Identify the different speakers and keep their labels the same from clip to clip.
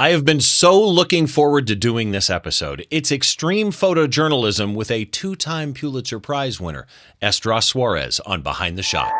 Speaker 1: I have been so looking forward to doing this episode. It's extreme photojournalism with a two-time Pulitzer Prize winner, Essdras Suarez, on Behind the Shot.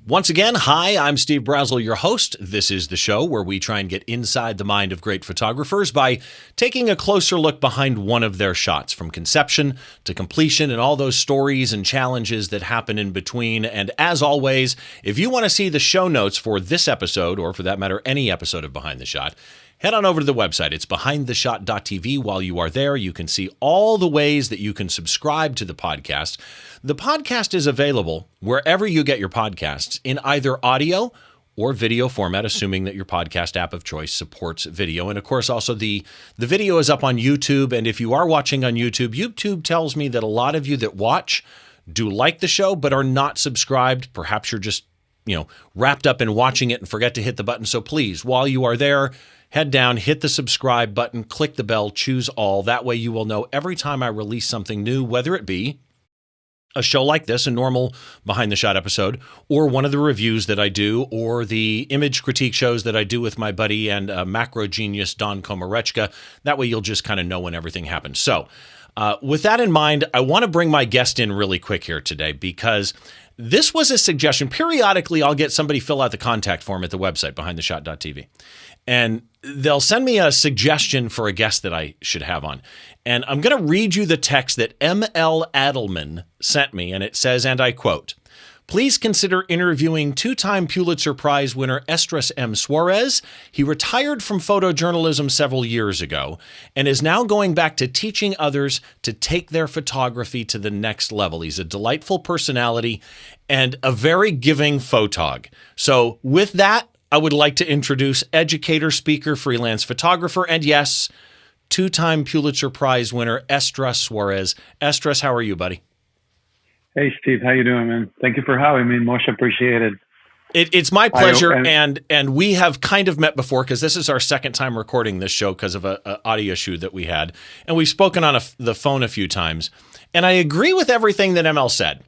Speaker 1: Once again, hi, I'm Steve Brazill, your host. This is the show where we try and get inside the mind of great photographers by taking a closer look behind one of their shots, from conception to completion and all those stories and challenges that happen in between. And as always, if you want to see the show notes for this episode, or for that matter, any episode of Behind the Shot, head on over to the website. It's behindtheshot.tv. While you are there, you can see all the ways that you can subscribe to the podcast. The podcast is available wherever you get your podcasts in either audio or video format, assuming that your podcast app of choice supports video. And of course, also the video is up on YouTube. And if you are watching on YouTube, YouTube tells me that a lot of you that watch do like the show, but are not subscribed. Perhaps you're just, wrapped up in watching it and forget to hit the button. So please, while you are there, head down, hit the subscribe button, click the bell, choose all. That way you will know every time I release something new, whether it be a show like this, a normal Behind the Shot episode, or one of the reviews that I do, or the image critique shows that I do with my buddy and macro genius Don Komarechka. That way you'll just kind of know when everything happens. So with that in mind, I want to bring my guest in really quick here today because this was a suggestion. Periodically, I'll get somebody fill out the contact form at the website, behindtheshot.tv. And they'll send me a suggestion for a guest that I should have on. And I'm going to read you the text that M.L. Adelman sent me. And it says, and I quote, "Please consider interviewing two-time Pulitzer Prize winner Essdras M. Suarez. He retired from photojournalism several years ago and is now going back to teaching others to take their photography to the next level. He's a delightful personality and a very giving photog." So with that, I would like to introduce educator, speaker, freelance photographer, and yes, two-time Pulitzer Prize winner Essdras Suarez. Essdras, how are you, buddy?
Speaker 2: Hey, Steve. How you doing, man? Thank you for having me. Much appreciated.
Speaker 1: It's my pleasure, and we have kind of met before because this is our second time recording this show because of an audio issue that we had, and we've spoken on the phone a few times. And I agree with everything that ML said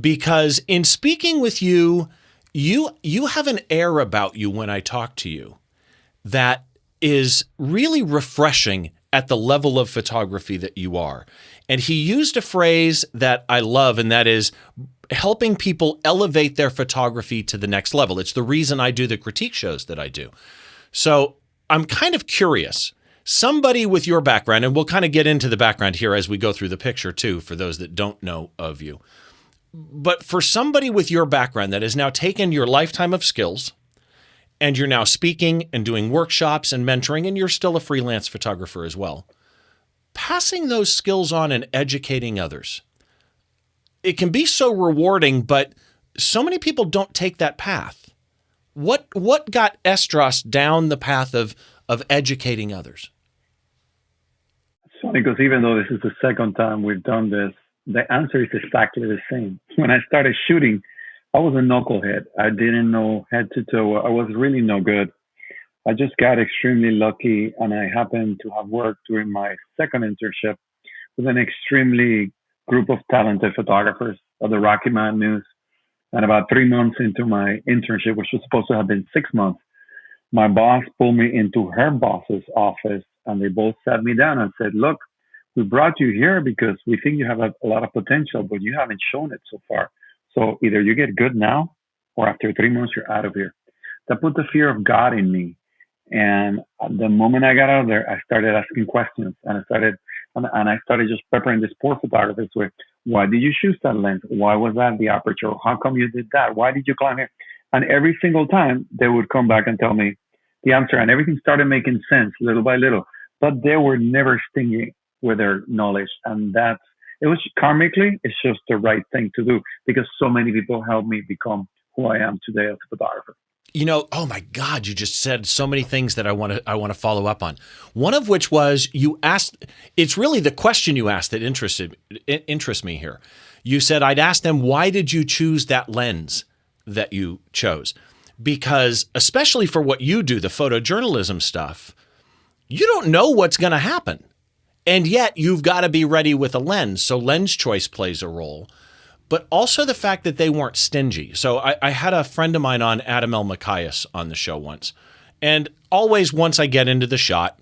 Speaker 1: because in speaking with you, you have an air about you when I talk to you that is really refreshing at the level of photography that you are. And he used a phrase that I love, and that is helping people elevate their photography to the next level. It's the reason I do the critique shows that I do. So I'm kind of curious, somebody with your background, and we'll kind of get into the background here as we go through the picture too, for those that don't know of you. But for somebody with your background that has now taken your lifetime of skills, and you're now speaking and doing workshops and mentoring, and you're still a freelance photographer as well, passing those skills on and educating others, it can be so rewarding, but so many people don't take that path. What got Essdras down the path of educating others?
Speaker 2: It's funny because even though this is the second time we've done this, the answer is exactly the same. When I started shooting, I was a knucklehead. I didn't know head to toe. I was really no good. I just got extremely lucky, and I happened to have worked during my second internship with an extremely group of talented photographers of the Rocky Mountain News. And about 3 months into my internship, which was supposed to have been 6 months, my boss pulled me into her boss's office, and they both sat me down and said, "Look, we brought you here because we think you have a lot of potential, but you haven't shown it so far. So either you get good now, or after 3 months, you're out of here." That put the fear of God in me. And the moment I got out of there, I started asking questions, and I started just peppering these poor photographers with, "Why did you choose that lens? Why was that the aperture? How come you did that? Why did you climb here?" And every single time they would come back and tell me the answer, and everything started making sense little by little, but they were never stingy with their knowledge. And it was karmically, it's just the right thing to do because so many people helped me become who I am today as a photographer.
Speaker 1: Oh my God, you just said so many things that I want to follow up on. One of which was you asked, it's really the question you asked that interests me here. You said, I'd ask them, why did you choose that lens that you chose? Because especially for what you do, the photojournalism stuff, you don't know what's going to happen. And yet you've got to be ready with a lens. So lens choice plays a role. but also the fact that they weren't stingy. So I had a friend of mine on, Adam L. Macias, on the show once. And always once I get into the shot,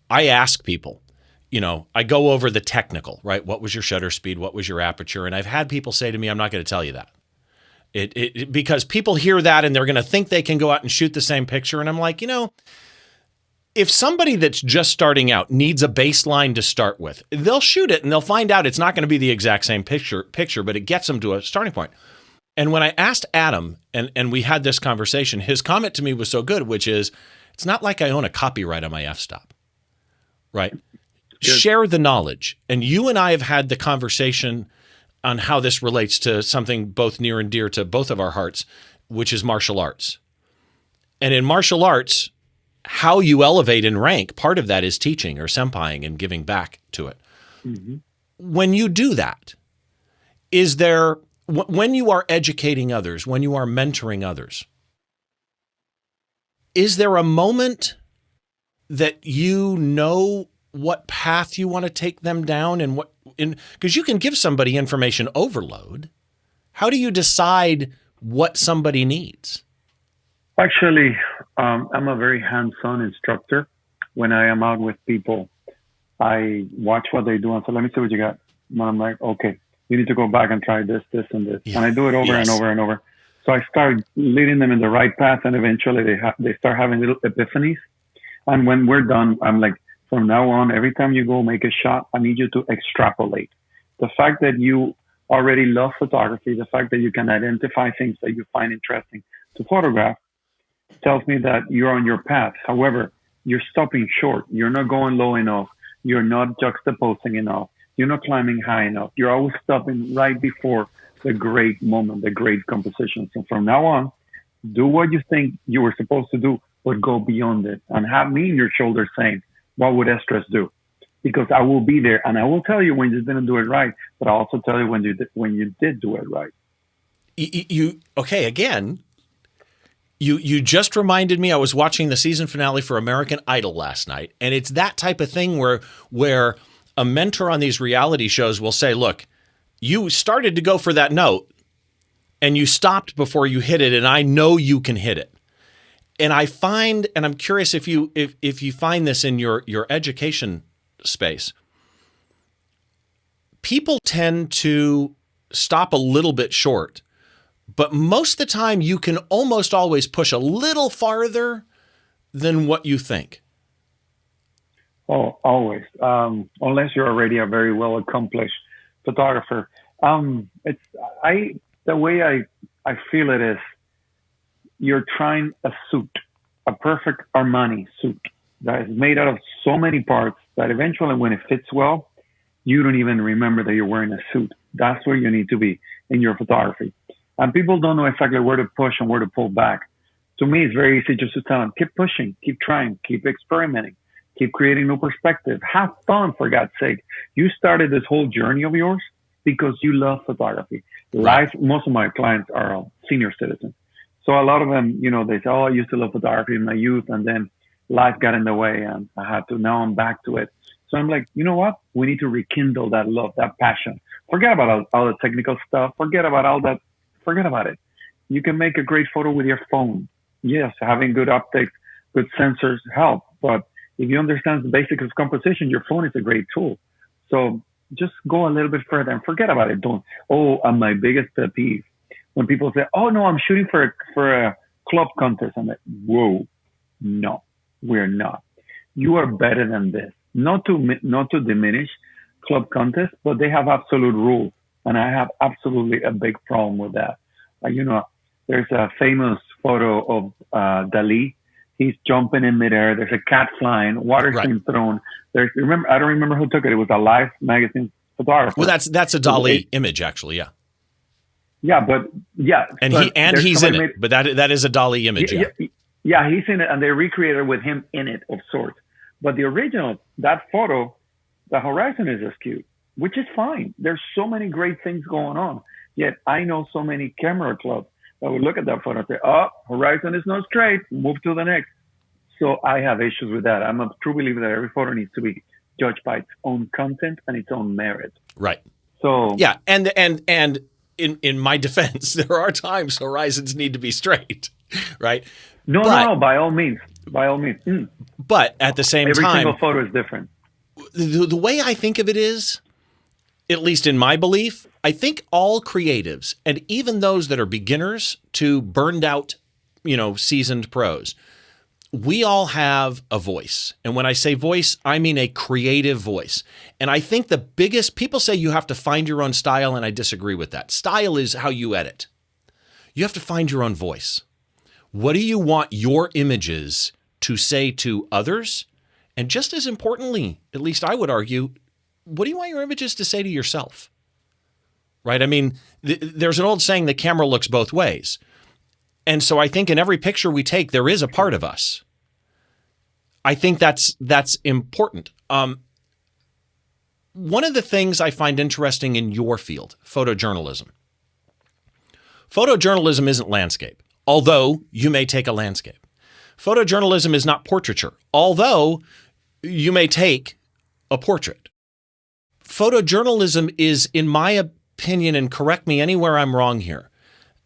Speaker 1: I ask people, I go over the technical, right? What was your shutter speed? What was your aperture? And I've had people say to me, I'm not going to tell you that. Because people hear that and they're going to think they can go out and shoot the same picture. And I'm like, if somebody that's just starting out needs a baseline to start with, they'll shoot it and they'll find out it's not going to be the exact same picture, but it gets them to a starting point. And when I asked Adam, and we had this conversation, his comment to me was so good, which is, it's not like I own a copyright on my f-stop, right? Good. Share the knowledge. And you and I have had the conversation on how this relates to something both near and dear to both of our hearts, which is martial arts. And in martial arts, how you elevate in rank, part of that is teaching or senpaiing and giving back to it. Mm-hmm. When you do that, when you are educating others, when you are mentoring others, is there a moment that what path you want to take them down because you can give somebody information overload. How do you decide what somebody needs?
Speaker 2: Actually, I'm a very hands-on instructor. When I am out with people, I watch what they do and say, let me see what you got. And I'm like, okay, you need to go back and try this, this, and this. Yeah. And I do it over and over and over. So I start leading them in the right path, and eventually they start having little epiphanies. And when we're done, I'm like, from now on, every time you go make a shot, I need you to extrapolate. The fact that you already love photography, the fact that you can identify things that you find interesting to photograph, tells me that you're on your path. However, you're stopping short. You're not going low enough. You're not juxtaposing enough. You're not climbing high enough. You're always stopping right before the great moment, the great composition. So from now on, do what you think you were supposed to do, but go beyond it. And have me in your shoulder saying, what would Essdras do? Because I will be there, and I will tell you when you didn't do it right, but I'll also tell you when you did do it right.
Speaker 1: You just reminded me, I was watching the season finale for American Idol last night, and it's that type of thing where a mentor on these reality shows will say, look, you started to go for that note, and you stopped before you hit it, and I know you can hit it. And I'm curious if you find this in your education space. People tend to stop a little bit short, but most of the time you can almost always push a little farther than what you think.
Speaker 2: Oh, always. Unless you're already a very well accomplished photographer. The way I feel it is, you're trying a suit, a perfect Armani suit that is made out of so many parts that eventually when it fits well, you don't even remember that you're wearing a suit. That's where you need to be in your photography. And people don't know exactly where to push and where to pull back. To me, it's very easy just to tell them, keep pushing, keep trying, keep experimenting, keep creating new perspective. Have fun, for God's sake. You started this whole journey of yours because you love photography. Most of my clients are senior citizens. So a lot of them, they say, oh, I used to love photography in my youth, and then life got in the way and I had to, now I'm back to it. So I'm like, you know what? We need to rekindle that love, that passion. Forget about all the technical stuff. Forget about all that. Forget about it. You can make a great photo with your phone. Yes, having good optics, good sensors help. But if you understand the basics of composition, your phone is a great tool. So just go a little bit further and forget about it. And my biggest pet peeve, when people say, oh, no, I'm shooting for a club contest. I'm like, whoa, no, we're not. You are better than this. Not to diminish club contests, but they have absolute rules. And I have absolutely a big problem with that. There's a famous photo of Dali. He's jumping in midair. There's a cat flying, water's being thrown. I don't remember who took it. It was a Life magazine photographer.
Speaker 1: Well, that's a Dali image, actually, yeah.
Speaker 2: Yeah,
Speaker 1: And he's in it, but that is a Dali image.
Speaker 2: Yeah, he's in it, and they recreated with him in it of sorts. But the original, that photo, the horizon is askew, which is fine. There's so many great things going on. Yet I know so many camera clubs that would look at that photo and say, oh, horizon is not straight, move to the next. So I have issues with that. I'm a true believer that every photo needs to be judged by its own content and its own merit.
Speaker 1: Right.
Speaker 2: So
Speaker 1: yeah, and in my defense, there are times horizons need to be straight, right?
Speaker 2: No, by all means. By all means.
Speaker 1: But at the same
Speaker 2: Every
Speaker 1: time,
Speaker 2: single photo is different.
Speaker 1: The way I think of it is, at least in my belief, I think all creatives, and even those that are beginners to burned out, seasoned pros, we all have a voice. And when I say voice, I mean a creative voice. And I think the biggest, people say you have to find your own style, and I disagree with that. Style is how you edit. You have to find your own voice. What do you want your images to say to others? And just as importantly, at least I would argue, what do you want your images to say to yourself? Right? I mean, there's an old saying, the camera looks both ways. And so I think in every picture we take, there is a part of us. I think that's important. One of the things I find interesting in your field, photojournalism. Photojournalism isn't landscape, although you may take a landscape. Photojournalism is not portraiture, although you may take a portrait. Photojournalism is, in my opinion, and correct me anywhere I'm wrong here,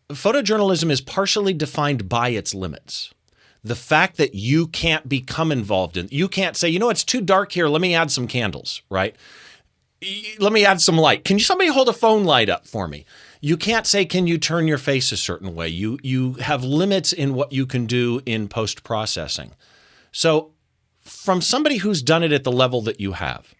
Speaker 1: photojournalism is partially defined by its limits. The fact that you can't become involved in, you can't say, it's too dark here, let me add some candles, right? Let me add some light. Can somebody hold a phone light up for me? You can't say, can you turn your face a certain way? You have limits in what you can do in post-processing. So from somebody who's done it at the level that you have,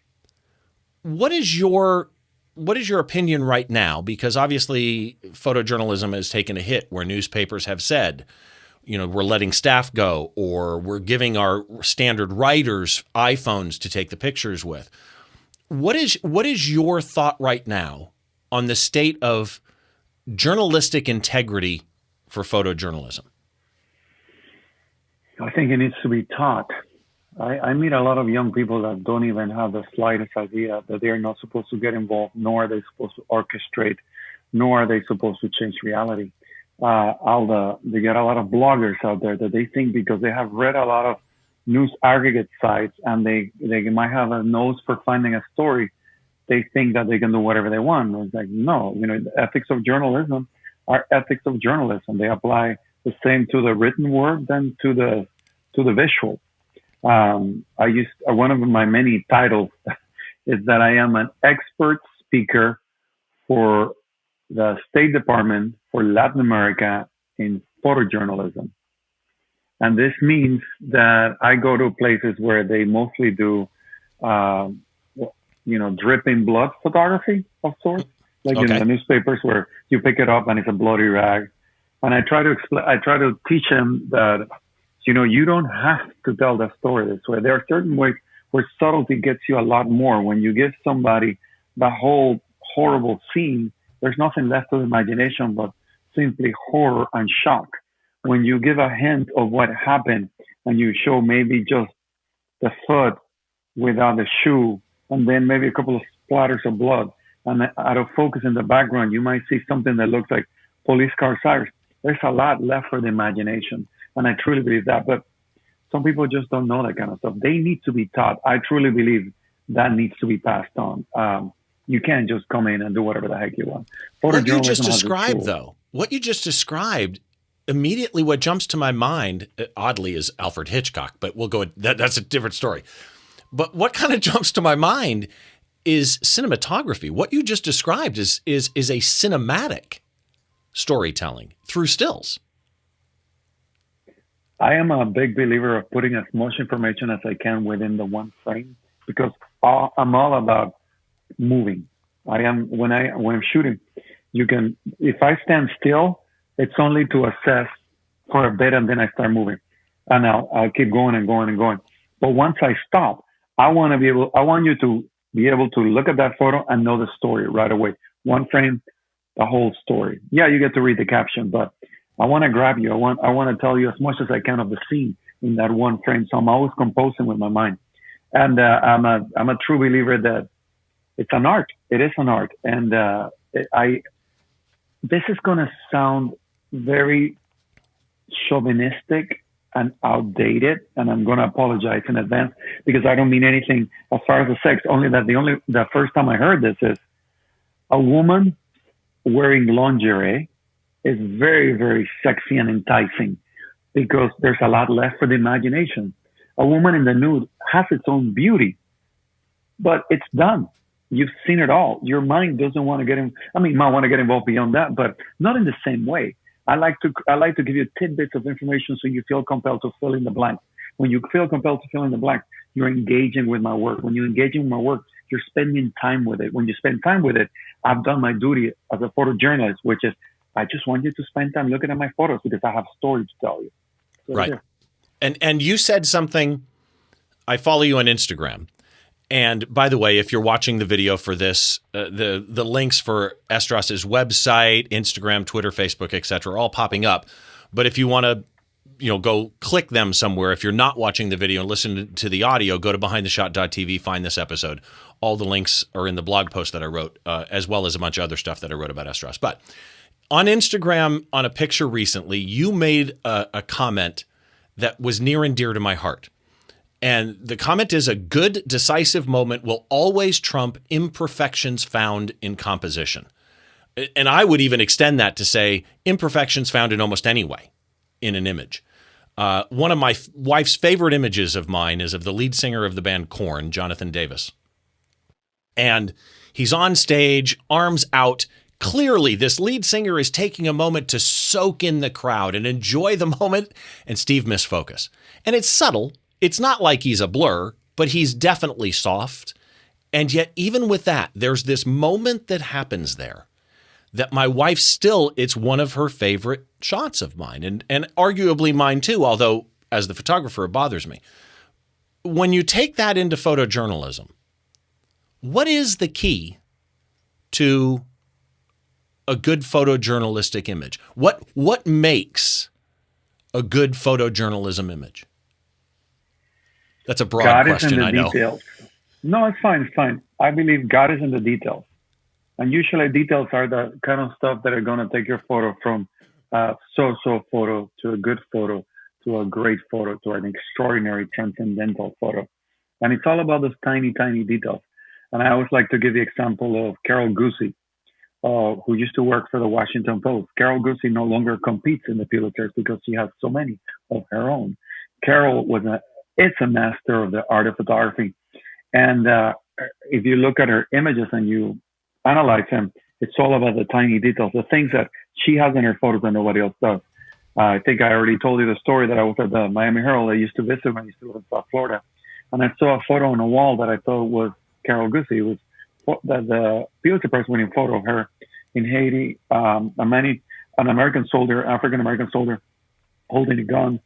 Speaker 1: what is your opinion right now? Because obviously photojournalism has taken a hit where newspapers have said, we're letting staff go, or we're giving our standard writers iPhones to take the pictures with. What is your thought right now on the state of journalistic integrity for photojournalism?
Speaker 2: I think it needs to be taught. I meet a lot of young people that don't even have the slightest idea that they're not supposed to get involved, nor are they supposed to orchestrate, nor are they supposed to change reality. They get a lot of bloggers out there that they think because they have read a lot of news aggregate sites and they might have a nose for finding a story, they think that they can do whatever they want. It's like, no, the ethics of journalism are ethics of journalism. They apply the same to the written word than to the visual. One of my many titles is that I am an expert speaker for the State Department for Latin America in photojournalism. And this means that I go to places where they mostly do, dripping blood photography of sorts, like in the newspapers where you pick it up and it's a bloody rag. And I try to teach them that, you don't have to tell the story this way. There are certain ways where subtlety gets you a lot more. When you give somebody the whole horrible scene, there's nothing left to the imagination but simply horror and shock. When you give a hint of what happened and you show maybe just the foot without the shoe and then maybe a couple of splatters of blood, and out of focus in the background, you might see something that looks like police car sirens. There's a lot left for the imagination. And I truly believe that. But some people just don't know that kind of stuff. They need to be taught. I truly believe that needs to be passed on. You can't just come in and do whatever the heck you want.
Speaker 1: What you just described, immediately what jumps to my mind, oddly, is Alfred Hitchcock, but we'll go, that's a different story. But what kind of jumps to my mind is cinematography. What you just described is a cinematic storytelling through stills.
Speaker 2: I am a big believer of putting as much information as I can within the one frame because I'm all about moving. I am when I'm shooting. If I stand still, it's only to assess for a bit and then I start moving, and I'll keep going and going and going. But once I stop, I want you to be able to look at that photo and know the story right away. One frame, the whole story. Yeah, you get to read the caption, but I want to grab you. I want to tell you as much as I can of the scene in that one frame. So I'm always composing with my mind. And I'm a true believer that it's an art. It is an art. And this is going to sound very chauvinistic and outdated, and I'm going to apologize in advance because I don't mean anything as far as the sex. Only that the first time I heard this is a woman wearing lingerie is very, very sexy and enticing because there's a lot left for the imagination. A woman in the nude has its own beauty, but it's done. You've seen it all. Your mind doesn't want to get in. I mean, might want to get involved beyond that, but not in the same way. I like to give you tidbits of information so you feel compelled to fill in the blank. When you feel compelled to fill in the blank, you're engaging with my work. When you're engaging with my work, you're spending time with it. When you spend time with it, I've done my duty as a photojournalist, which is I just want you to spend time looking at my photos because I have a story to tell you. So
Speaker 1: right. And you said something. I follow you on Instagram. And by the way, if you're watching the video for this, the links for Essdras's website, Instagram, Twitter, Facebook, etc., are all popping up. But if you want to, go click them somewhere. If you're not watching the video and listen to the audio, go to behindtheshot.tv, find this episode. All the links are in the blog post that I wrote, as well as a bunch of other stuff that I wrote about Essdras. But on Instagram, on a picture recently, you made a comment that was near and dear to my heart. And the comment is, a good, decisive moment will always trump imperfections found in composition. And I would even extend that to say imperfections found in almost any way in an image. One of my wife's favorite images of mine is of the lead singer of the band Korn, Jonathan Davis. And he's on stage, arms out. Clearly, this lead singer is taking a moment to soak in the crowd and enjoy the moment, and Steve misfocus. And it's subtle. It's not like he's a blur, but he's definitely soft. And yet, even with that, there's this moment that happens there that my wife still, it's one of her favorite shots of mine, and arguably mine too, although as the photographer, it bothers me. When you take that into photojournalism, what is the key to a good photojournalistic image? What makes a good photojournalism image? That's a broad question, I know.
Speaker 2: God is in the details. No, it's fine. It's fine. I believe God is in the details. And usually details are the kind of stuff that are going to take your photo from a so-so photo to a good photo to a great photo to an extraordinary transcendental photo. And it's all about those tiny, tiny details. And I always like to give the example of Carol Gucci, who used to work for the Washington Post. Carol Gucci no longer competes in the Pulitzers because she has so many of her own. Carol is a master of the art of photography. And if you look at her images and you analyze them, it's all about the tiny details, the things that she has in her photos that nobody else does. I think I already told you the story that I was at the Miami Herald. I used to visit when I used to live in South Florida. And I saw a photo on a wall that I thought was Carol Gucci. It was the Pulitzer Prize winning photo of her in Haiti, an American soldier, African-American soldier, holding a gun,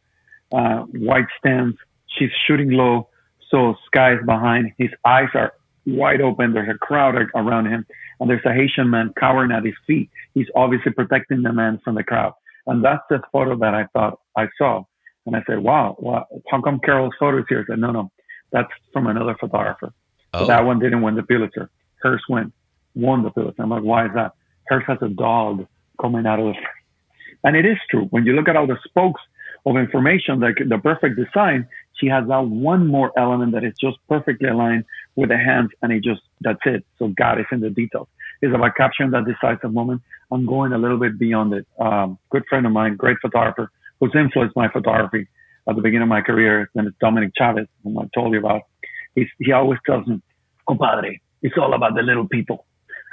Speaker 2: white stance. She's shooting low, so sky is behind. His eyes are wide open. There's a crowd around him, and there's a Haitian man cowering at his feet. He's obviously protecting the man from the crowd. And that's the photo that I thought I saw. And I said, wow, how come Carol's photo is here? I said, no, that's from another photographer. Oh. So that one didn't win the Pulitzer. Hers won the Pulitzer. I'm like, why is that? Hers has a dog coming out of the frame. And it is true. When you look at all the spokes of information, like the perfect design, she has that one more element that is just perfectly aligned with the hands, and that's it. So God is in the details. It's about capturing that decisive moment. I'm going a little bit beyond it. Good friend of mine, great photographer, who's influenced my photography at the beginning of my career, and it's Dominic Chavez, whom I told you about. He always tells me, compadre, it's all about the little people.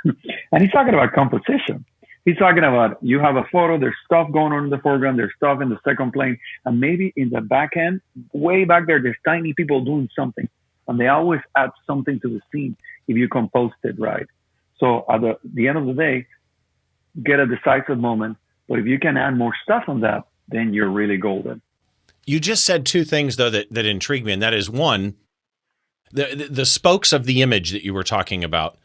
Speaker 2: And he's talking about composition. He's talking about, you have a photo, there's stuff going on in the foreground, there's stuff in the second plane, and maybe in the back end, way back there, there's tiny people doing something. And they always add something to the scene if you composed it right. So at the end of the day, get a decisive moment. But if you can add more stuff on that, then you're really golden.
Speaker 1: You just said two things, though, that intrigue me. And that is, one, the spokes of the image that you were talking about.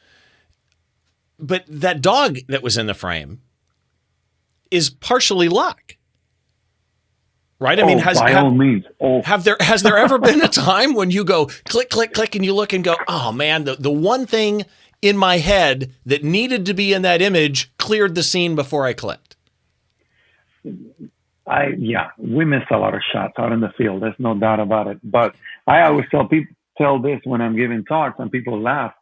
Speaker 1: But that dog that was in the frame is partially luck. Right? I mean,
Speaker 2: has
Speaker 1: there ever been a time when you go click, click, click, and you look and go, oh man, the one thing in my head that needed to be in that image cleared the scene before I clicked?
Speaker 2: We miss a lot of shots out in the field. There's no doubt about it. But I always tell this when I'm giving talks and people laugh.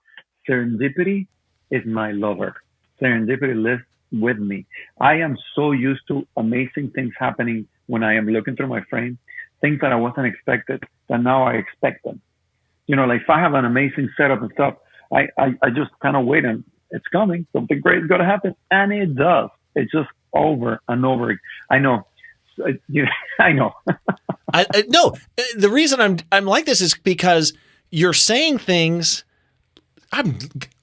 Speaker 2: Serendipity is my lover. Serendipity with me. I am so used to amazing things happening when I am looking through my frame, things that I wasn't expected, that now I expect them. Like if I have an amazing setup and stuff, I just kind of wait and it's coming. Something great is going to happen. And it does. It's just over and over. I know. I know.
Speaker 1: No, the reason I'm like this is because you're saying things.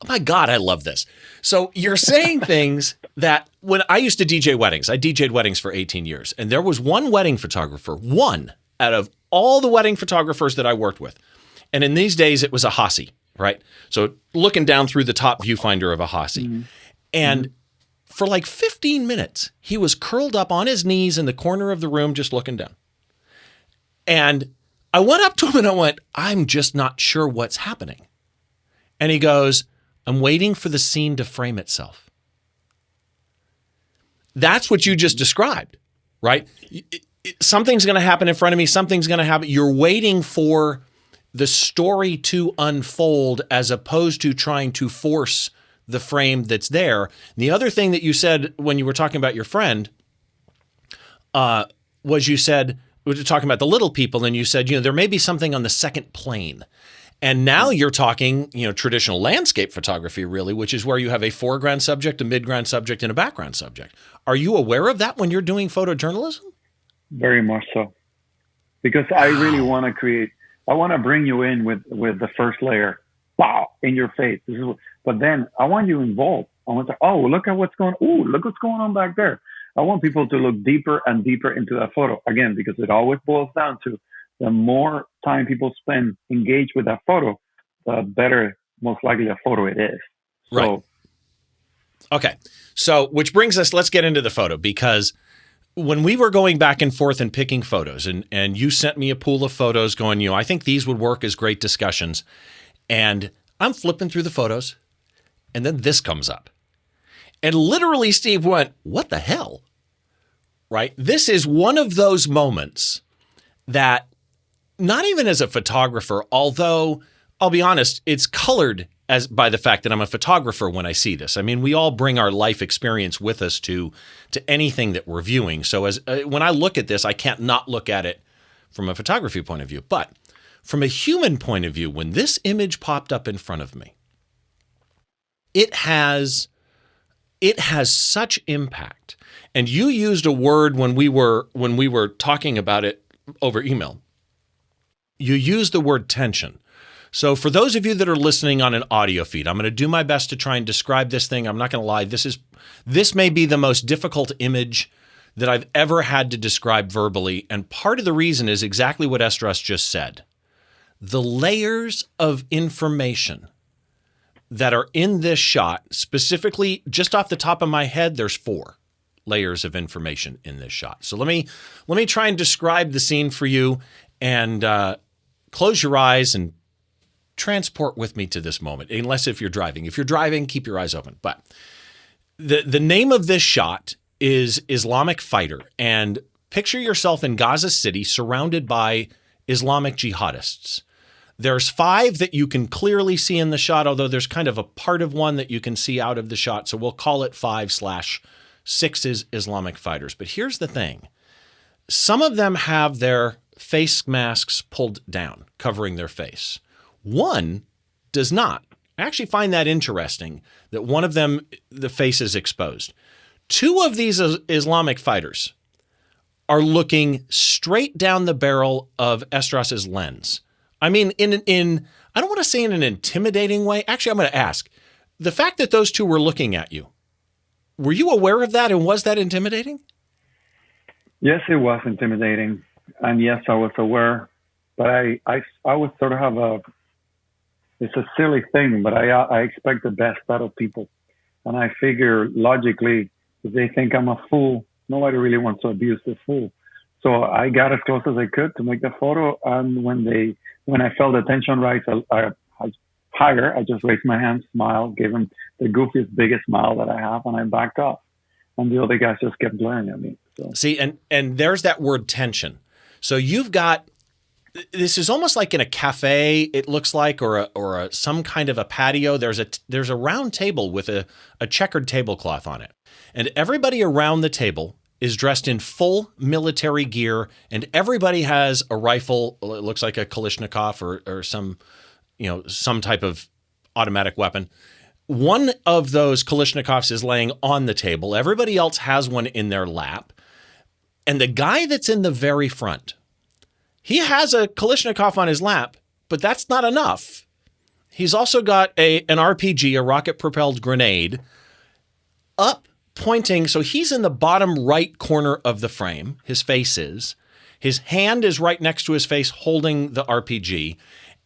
Speaker 1: My God, I love this. So you're saying things that when I used to DJ weddings, I DJ'd weddings for 18 years. And there was one wedding photographer, one out of all the wedding photographers that I worked with. And in these days, it was a Hossie, right? So looking down through the top viewfinder of a Hossie. Mm-hmm. And for like 15 minutes, he was curled up on his knees in the corner of the room, just looking down. And I went up to him and I went, I'm just not sure what's happening. And he goes, I'm waiting for the scene to frame itself. That's what you just described, right? Something's going to happen in front of me. Something's going to happen. You're waiting for the story to unfold as opposed to trying to force the frame that's there. And the other thing that you said when you were talking about your friend was you said, we were talking about the little people, and you said, there may be something on the second plane. And now you're talking, traditional landscape photography, really, which is where you have a foreground subject, a midground subject, and a background subject. Are you aware of that when you're doing photojournalism?
Speaker 2: Very much so. Because I really want to create, I want to bring you in with the first layer, wow, in your face. But then I want you involved. I want to, look at what's going on. Oh, look what's going on back there. I want people to look deeper and deeper into that photo. Again, because it always boils down to the more time people spend engaged with that photo, the better, most likely, the photo it is. So,
Speaker 1: right. Okay. So, which brings us, let's get into the photo, because when we were going back and forth and picking photos, and you sent me a pool of photos going, I think these would work as great discussions. And I'm flipping through the photos, and then this comes up. And literally, Steve went, what the hell? Right? This is one of those moments that, not even as a photographer, although I'll be honest, it's colored by the fact that I'm a photographer when I see this. I mean, we all bring our life experience with us to anything that we're viewing. So when I look at this, I can't not look at it from a photography point of view. But from a human point of view, when this image popped up in front of me, it has such impact. And you used a word when we were talking about it over email. You use the word tension. So for those of you that are listening on an audio feed, I'm going to do my best to try and describe this thing. I'm not going to lie. This may be the most difficult image that I've ever had to describe verbally. And part of the reason is exactly what Essdras just said. The layers of information that are in this shot, specifically just off the top of my head, there's 4 layers of information in this shot. So let me try and describe the scene for you, and close your eyes and transport with me to this moment, unless if you're driving. If you're driving, keep your eyes open. But the name of this shot is Islamic Fighter. And picture yourself in Gaza City surrounded by Islamic Jihadists. There's 5 that you can clearly see in the shot, although there's kind of a part of one that you can see out of the shot. So we'll call it 5/6 Islamic fighters. But here's the thing. Some of them have their face masks pulled down, covering their face. One does not. I actually find that interesting that one of them, the face is exposed. 2 of these Islamic fighters are looking straight down the barrel of Essdras's lens. I mean, in I don't want to say in an intimidating way. Actually, I'm going to ask, the fact that those 2 were looking at you, were you aware of that, and was that intimidating?
Speaker 2: Yes, it was intimidating. And yes, I was aware, but I would sort of have it's a silly thing, but I expect the best out of people. And I figure logically, if they think I'm a fool, nobody really wants to abuse the fool. So I got as close as I could to make the photo. And when I felt the tension rise higher, I just raised my hand, smiled, gave them the goofiest, biggest smile that I have, and I backed off. And the other guys just kept glaring at me. So. See,
Speaker 1: and there's that word tension. So you've got, this is almost like in a cafe, it looks like, or some kind of a patio. There's a round table with a checkered tablecloth on it. And everybody around the table is dressed in full military gear, and everybody has a rifle. It looks like a Kalashnikov or some type of automatic weapon. One of those Kalashnikovs is laying on the table. Everybody else has one in their lap. And the guy that's in the very front, he has a Kalashnikov on his lap, but that's not enough. He's also got an RPG, a rocket-propelled grenade, up pointing. So he's in the bottom right corner of the frame. His face is. His hand is right next to his face holding the RPG.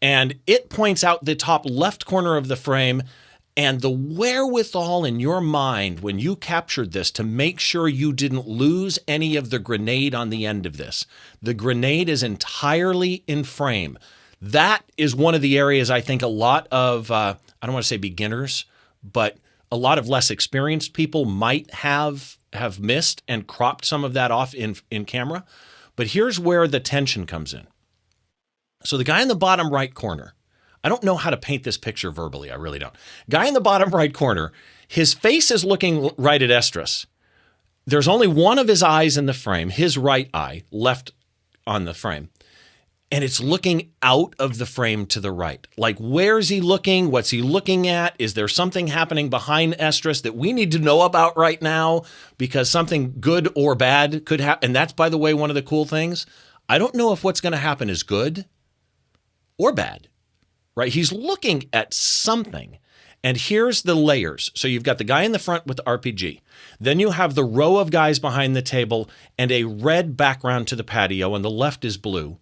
Speaker 1: And it points out the top left corner of the frame. And the wherewithal in your mind when you captured this to make sure you didn't lose any of the grenade on the end of this. The grenade is entirely in frame. That is one of the areas I think a lot of, I don't want to say beginners, but a lot of less experienced people might have missed and cropped some of that off in camera. But here's where the tension comes in. So the guy in the bottom right corner, I don't know how to paint this picture verbally. I really don't. Guy in the bottom right corner, his face is looking right at Essdras. There's only one of his eyes in the frame, his right eye, left on the frame. And it's looking out of the frame to the right. Like, where's he looking? What's he looking at? Is there something happening behind Essdras that we need to know about right now? Because something good or bad could happen. And that's, by the way, one of the cool things. I don't know if what's going to happen is good or bad, right? He's looking at something. And here's the layers. So you've got the guy in the front with the RPG. Then you have the row of guys behind the table and a red background to the patio, and the left is blue.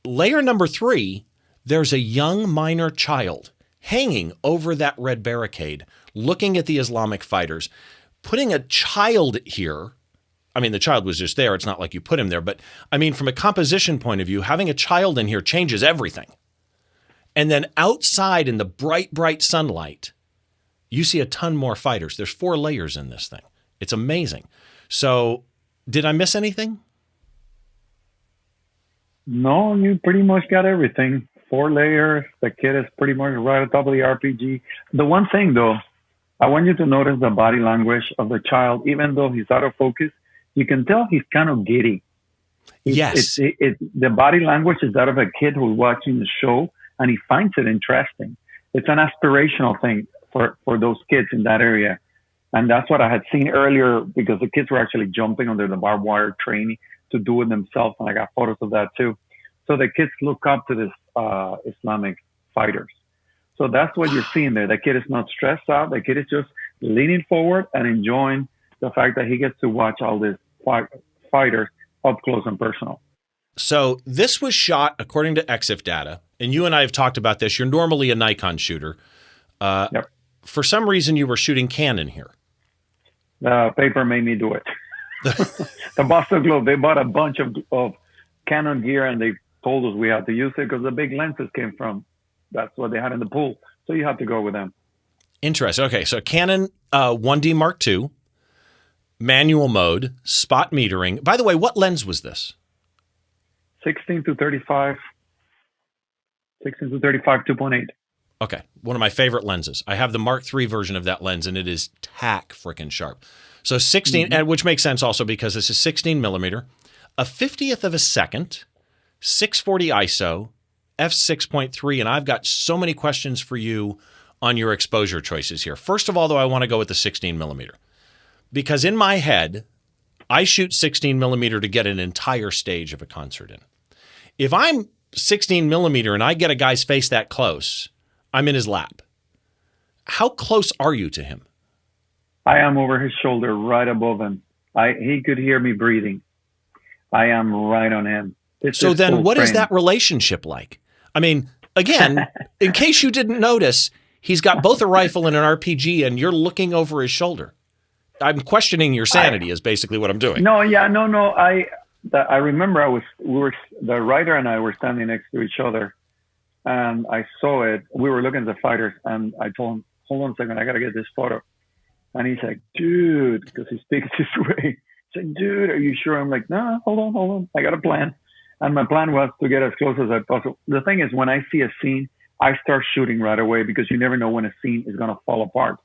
Speaker 1: Layer number 3, there's a young minor child hanging over that red barricade, looking at the Islamic fighters. Putting a child here, I mean, the child was just there. It's not like you put him there. But I mean, from a composition point of view, having a child in here changes everything. And then outside in the bright, bright sunlight, you see a ton more fighters. There's 4 layers in this thing. It's amazing. So did I miss anything?
Speaker 2: No, you pretty much got everything. 4 layers. The kid is pretty much right on top of the RPG. The one thing, though, I want you to notice the body language of the child. Even though he's out of focus, you can tell he's kind of giddy.
Speaker 1: Yes.
Speaker 2: The body language is that of a kid who's watching the show, and he finds it interesting. It's an aspirational thing for those kids in that area. And that's what I had seen earlier, because the kids were actually jumping under the barbed wire training to do it themselves. And I got photos of that too. So the kids look up to this Islamic fighters. So that's what you're seeing there. The kid is not stressed out. The kid is just leaning forward and enjoying the fact that he gets to watch all these fighters up close and personal.
Speaker 1: So this was shot according to EXIF data, and you and I have talked about this. You're normally a Nikon shooter.
Speaker 2: Yep.
Speaker 1: For some reason, you were shooting Canon here.
Speaker 2: The paper made me do it. The Boston Globe, they bought a bunch of Canon gear, and they told us we had to use it because the big lenses came from. That's what they had in the pool. So you have to go with them. Interesting.
Speaker 1: Okay, so Canon 1D Mark II, manual mode, spot metering. By the way, what lens was this?
Speaker 2: 16 to 35 2.8.
Speaker 1: Okay, one of my favorite lenses. I have the Mark III version of that lens, and it is tack freaking sharp. So 16, and which makes sense also because this is 16 millimeter, a 50th of a second, 640 ISO, f6.3, and I've got so many questions for you on your exposure choices here. First of all, though, I want to go with the 16 millimeter because in my head, I shoot 16 millimeter to get an entire stage of a concert in. If I'm 16 millimeter and I get a guy's face that close, I'm in his lap. How close are you to him?
Speaker 2: I am over his shoulder, right above him. He could hear me breathing. I am right on him.
Speaker 1: So then what is that relationship like? I mean, again, in case you didn't notice, he's got both a rifle and an RPG, and you're looking over his shoulder. I'm questioning your sanity is basically what I'm doing.
Speaker 2: No. I remember the writer and I were standing next to each other, and I saw it. We were looking at the fighters, and I told him, hold on a second, I got to get this photo. And he's like, dude, because he speaks this way. He's like, dude, are you sure? I'm like, no, hold on. I got a plan. And my plan was to get as close as I possible. The thing is, when I see a scene, I start shooting right away because you never know when a scene is going to fall apart.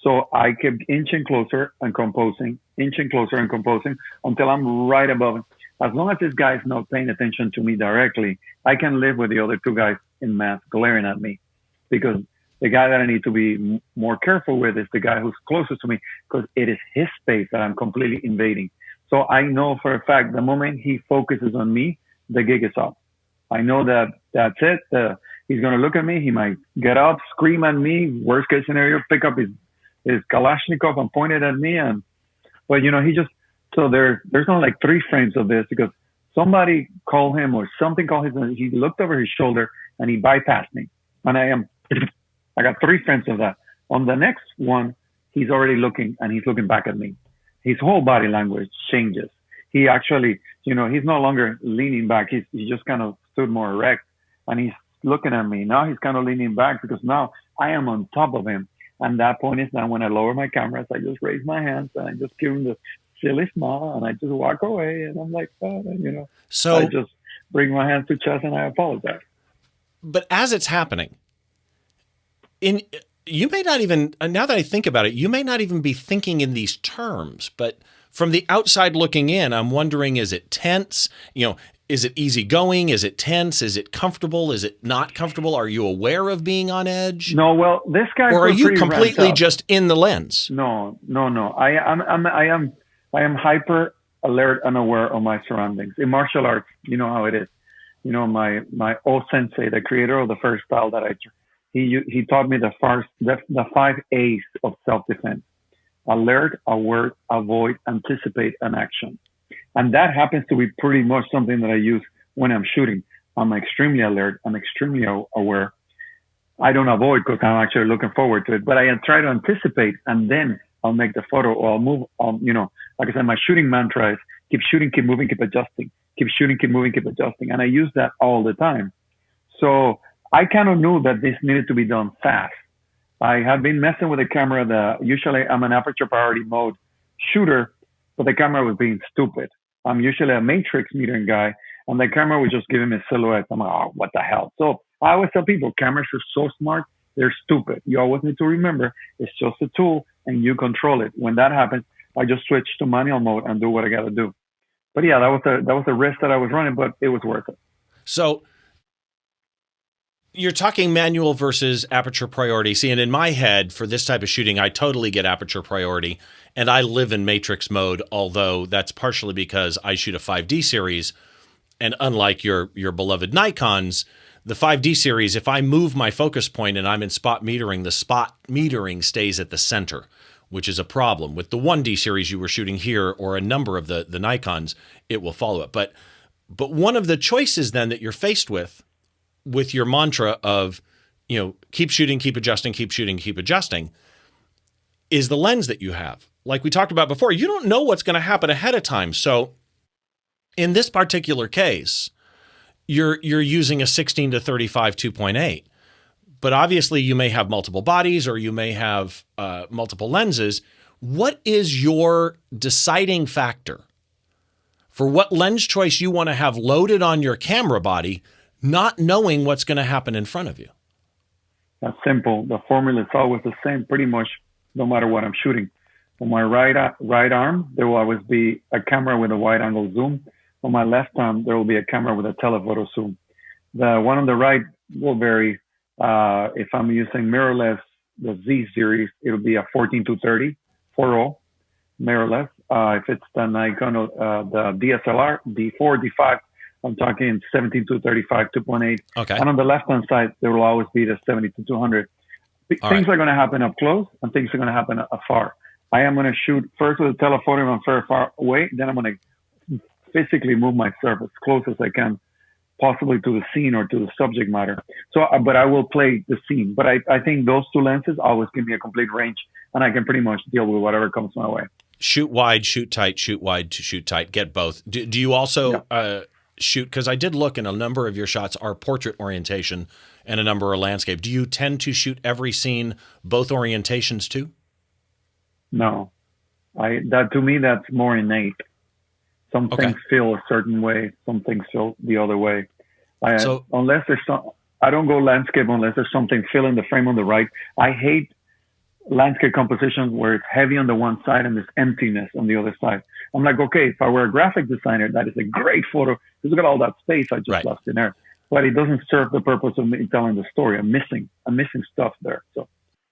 Speaker 2: So I kept inching closer and composing, until I'm right above him. As long as this guy's not paying attention to me directly, I can live with the other two guys in mass glaring at me, because the guy that I need to be more careful with is the guy who's closest to me, because it is his space that I'm completely invading. So I know for a fact the moment he focuses on me, the gig is up. I know that that's it. He's going to look at me. He might get up, scream at me. Worst case scenario, pick up his Kalashnikov and point it at me. But he just, so there's not like 3 frames of this, because somebody called him or something called him. He looked over his shoulder and he bypassed me. And I got 3 frames of that. On the next one, he's already looking and he's looking back at me. His whole body language changes. He actually, he's no longer leaning back. He just kind of stood more erect and he's looking at me. Now he's kind of leaning back because now I am on top of him. And that point is now when I lower my cameras, I just raise my hands and I just give him the silly smile and I just walk away. And I'm like, so I just bring my hands to chest and I apologize.
Speaker 1: But as it's happening, you may not even, now that I think about it, you may not even be thinking in these terms, but from the outside looking in, I'm wondering, is it tense? Is it easygoing? Is it tense? Is it comfortable? Is it not comfortable? Are you aware of being on edge?
Speaker 2: No, well, this guy.
Speaker 1: Or are you completely just in the lens?
Speaker 2: No. I am hyper alert and aware of my surroundings. In martial arts, you know how it is. My old sensei, the creator of the first style that he taught me the 5 A's of self-defense: alert, aware, avoid, anticipate, and action. And that happens to be pretty much something that I use when I'm shooting. I'm extremely alert. I'm extremely aware. I don't avoid because I'm actually looking forward to it, but I try to anticipate and then I'll make the photo or I'll move. Like I said, my shooting mantra is keep shooting, keep moving, keep adjusting, keep shooting, keep moving, keep adjusting. And I use that all the time. So I kind of knew that this needed to be done fast. I had been messing with the camera. Usually I'm an aperture priority mode shooter, but the camera was being stupid. I'm usually a matrix metering guy, and the camera was just giving me silhouettes. I'm like, oh, what the hell? So I always tell people, cameras are so smart, they're stupid. You always need to remember, it's just a tool, and you control it. When that happens, I just switch to manual mode and do what I got to do. But yeah, that was a risk that I was running, but it was worth it.
Speaker 1: So you're talking manual versus aperture priority. See, and in my head, for this type of shooting, I totally get aperture priority, and I live in matrix mode, although that's partially because I shoot a 5D series, and unlike your beloved Nikons, the 5D series, if I move my focus point and I'm in spot metering, the spot metering stays at the center, which is a problem. With the 1D series you were shooting here, or a number of the Nikons, it will follow it. But one of the choices then that you're faced with your mantra of, keep shooting, keep adjusting, keep shooting, keep adjusting, is the lens that you have. Like we talked about before, you don't know what's going to happen ahead of time. So in this particular case, you're using a 16 to 35 2.8, but obviously you may have multiple bodies or you may have multiple lenses. What is your deciding factor for what lens choice you want to have loaded on your camera body, not knowing what's going to happen in front of you?
Speaker 2: That's simple. The formula is always the same, pretty much, no matter what I'm shooting. On my right arm, there will always be a camera with a wide-angle zoom. On my left arm, there will be a camera with a telephoto zoom. The one on the right will vary. If I'm using mirrorless, the Z series, it'll be a 14-30, 4.0 mirrorless. If it's the Nikon, the DSLR, D4, D5, I'm talking 17-35, 2.8.
Speaker 1: Okay.
Speaker 2: And on the left-hand side, there will always be the 70-200. Things are going to happen up close and things are going to happen afar. I am going to shoot first with a telephoto from very far away. Then I'm going to physically move myself as close as I can, possibly to the scene or to the subject matter. So, but I will play the scene. But I think those two lenses always give me a complete range, and I can pretty much deal with whatever comes my way.
Speaker 1: Shoot wide, shoot tight, shoot wide, shoot tight. Get both. Do you also shoot? Because I did look, and a number of your shots are portrait orientation, and a number are landscape. Do you tend to shoot every scene, both orientations too?
Speaker 2: No, to me that's more innate. Some things feel a certain way, some things feel the other way. Unless there's I don't go landscape unless there's something filling the frame on the right. I hate landscape compositions where it's heavy on the one side and there's emptiness on the other side. I'm like, okay, if I were a graphic designer, that is a great photo because look at all that space I just left in there. But it doesn't serve the purpose of me telling the story. I'm missing stuff there. So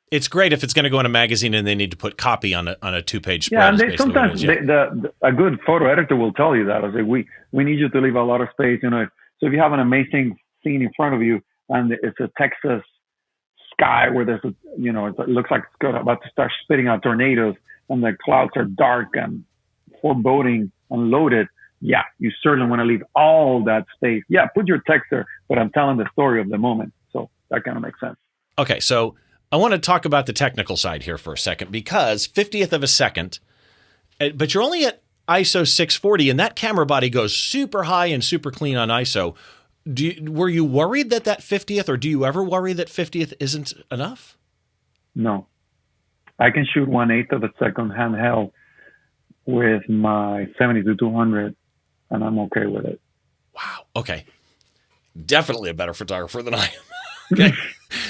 Speaker 1: it's great if it's going to go in a magazine and they need to put copy on a 2-page spread.
Speaker 2: Yeah, and sometimes a good photo editor will tell you that. I say, we need you to leave a lot of space. So if you have an amazing scene in front of you and it's a Texas sky where there's it looks like it's about to start spitting out tornadoes and the clouds are dark and foreboding and loaded. Yeah, you certainly want to leave all that space. Yeah, put your text there, but I'm telling the story of the moment. So that kind of makes sense.
Speaker 1: Okay, so I want to talk about the technical side here for a second because 50th of a second, but you're only at ISO 640 and that camera body goes super high and super clean on ISO. Were you worried that 50th, or do you ever worry that 50th isn't enough?
Speaker 2: No. I can shoot 1/8 of a second handheld with my 70-200 and I'm okay with it.
Speaker 1: Wow. Okay. Definitely a better photographer than I am. Okay.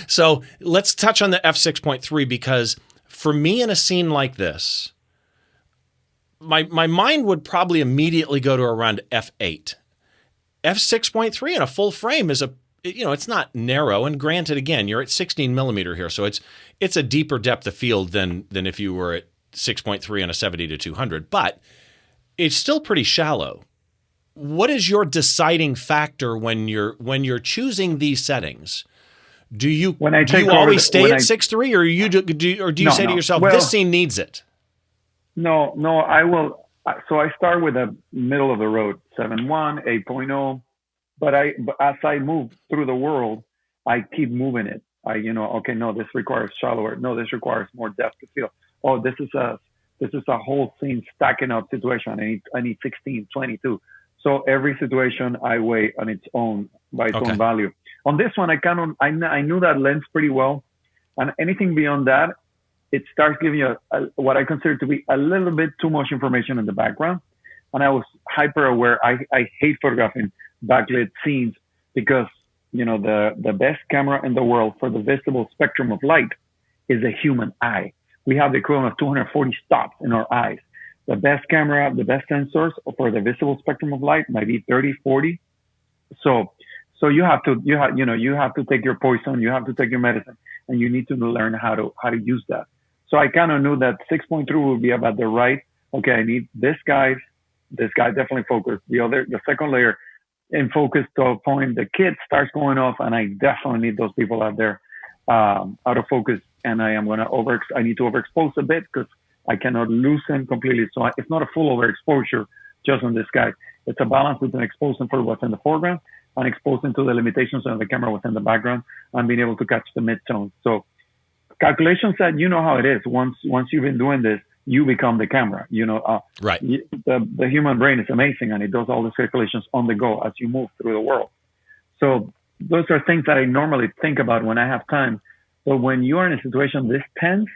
Speaker 1: So let's touch on the f6.3 because for me in a scene like this, my mind would probably immediately go to around f8. f6.3 in a full frame is it's not narrow. And granted, again, you're at 16 millimeter here. So it's a deeper depth of field than if you were at 6.3 on a 70-200, but it's still pretty shallow. What is your deciding factor when you're choosing these settings? Do you always stay at 6.3, or do you say to yourself, this scene needs it?
Speaker 2: No, I will. So I start with a middle of the road, 7.1, 8.0. But as I move through the world, I keep moving it. Okay, no, this requires shallower. No, this requires more depth of field. Oh, this is a whole scene stacking up situation. I need 16, 22. So every situation I weigh on its own by its own value. On this one, I knew that lens pretty well, and anything beyond that, it starts giving you what I consider to be a little bit too much information in the background. And I was hyper aware. I hate photographing backlit scenes because the best camera in the world for the visible spectrum of light is a human eye. We have the equivalent of 240 stops in our eyes. The best camera, the best sensors for the visible spectrum of light might be 30, 40. So you have to take your poison, you have to take your medicine, and you need to learn how to use that. So I kind of knew that 6.3 would be about the right. Okay, I need this guy definitely focused. The second layer in focus to a point. The kid starts going off, and I definitely need those people out there out of focus. And I need to overexpose a bit because I cannot loosen completely. So it's not a full overexposure just on this guy. It's a balance between exposing for what's in the foreground and exposing to the limitations of the camera what's in the background and being able to catch the midtones. So calculation said, how it is. Once you've been doing this, you become the camera.
Speaker 1: Right.
Speaker 2: The human brain is amazing, and it does all these calculations on the go as you move through the world. So those are things that I normally think about when I have time. But when you are in a situation this tense,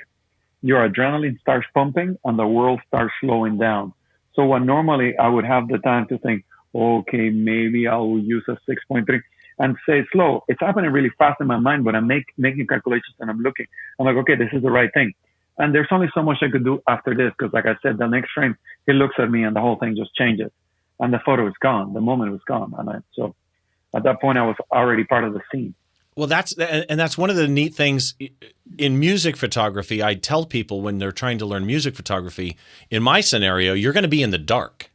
Speaker 2: your adrenaline starts pumping and the world starts slowing down. So when normally I would have the time to think, okay, maybe I'll use a 6.3 and say slow. It's happening really fast in my mind, but I'm making calculations and I'm looking. I'm like, okay, this is the right thing. And there's only so much I could do after this because, like I said, the next frame, he looks at me and the whole thing just changes. And the photo is gone. The moment was gone. So at that point, I was already part of the scene.
Speaker 1: Well, that's one of the neat things in music photography. I tell people when they're trying to learn music photography, in my scenario, you're going to be in the dark.